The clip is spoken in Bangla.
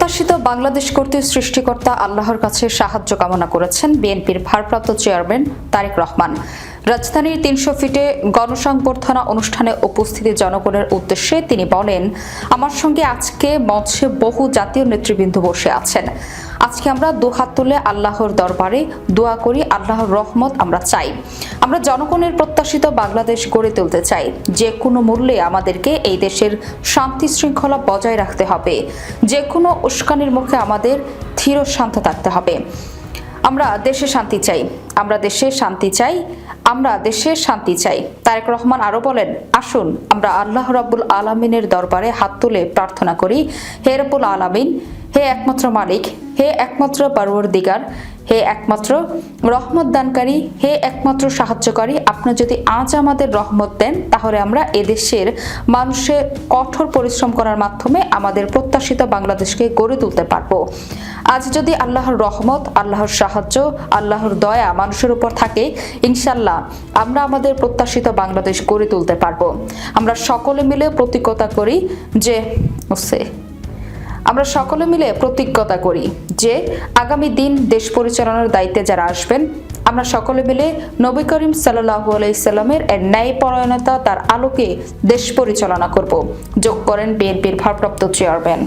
প্রত্যাশিত বাংলাদেশ করতে সৃষ্টিকর্তা আল্লাহর কাছে সাহায্য কামনা করেছেন বিএনপির ভারপ্রাপ্ত চেয়ারম্যান তারেক রহমান। রাজধানীর ৩০০ ফিটে গণসংবর্ধনা অনুষ্ঠানে উপস্থিত জনগণের উদ্দেশ্যে তিনি বলেন, আমার সঙ্গে আজকে মঞ্চে বহু জাতীয় নেতৃবৃন্দ বসে আছেন। আজকে আমরা দুহাত তুলে আল্লাহর দরবারে দোয়া করি, আল্লাহর রহমত আমরা চাই। আমরা জনগণের প্রত্যাশিত বাংলাদেশ গড়ে তুলতে চাই। যে কোনো মূল্যে আমাদেরকে এই দেশের শান্তি শৃঙ্খলা বজায় রাখতে হবে। যে কোনো উস্কানির মুখে আমাদের ধীর শান্ত থাকতে হবে। আমরা দেশে শান্তি চাই, আমরা দেশে শান্তি চাই, আমরা দেশে শান্তি চাই। তারেক রহমান আরো বলেন, আসুন আমরা আল্লাহ রাব্বুল আলামিনের দরবারে হাত তুলে প্রার্থনা করি, হে রাব্বুল আলামিন, হে একমাত্র মালিক, হে একমাত্র পরওয়ারদিগার, হে একমাত্র রহমত দানকারী, হে একমাত্র সাহায্যকারী, আপনি যদি আজ আমাদের রহমত দেন তাহলে আমরা এদেশের মানুষের কঠোর পরিশ্রম করার মাধ্যমে আমাদের প্রত্যাশিত বাংলাদেশকে গড়ে তুলতে পারবো। আজ যদি আল্লাহর রহমত, আল্লাহর সাহায্য, আল্লাহর দয়া মানুষের উপর থাকে, ইনশাল্লাহ আমরা আমাদের প্রত্যাশিত বাংলাদেশ গড়ে তুলতে পারবো। আমরা সকলে মিলে প্রতিজ্ঞা করি যে আগামী দিন দেশ পরিচালনার দায়িত্বে যারা আসবেন, আমরা সকলে মিলে নবী করিম সাল্লাল্লাহু আলাইহি সাল্লামের ন্যায়পরায়ণতা, তার আলোকে দেশ পরিচালনা করব। যোগ করেন বিএনপির ভারপ্রাপ্ত চেয়ারম্যান।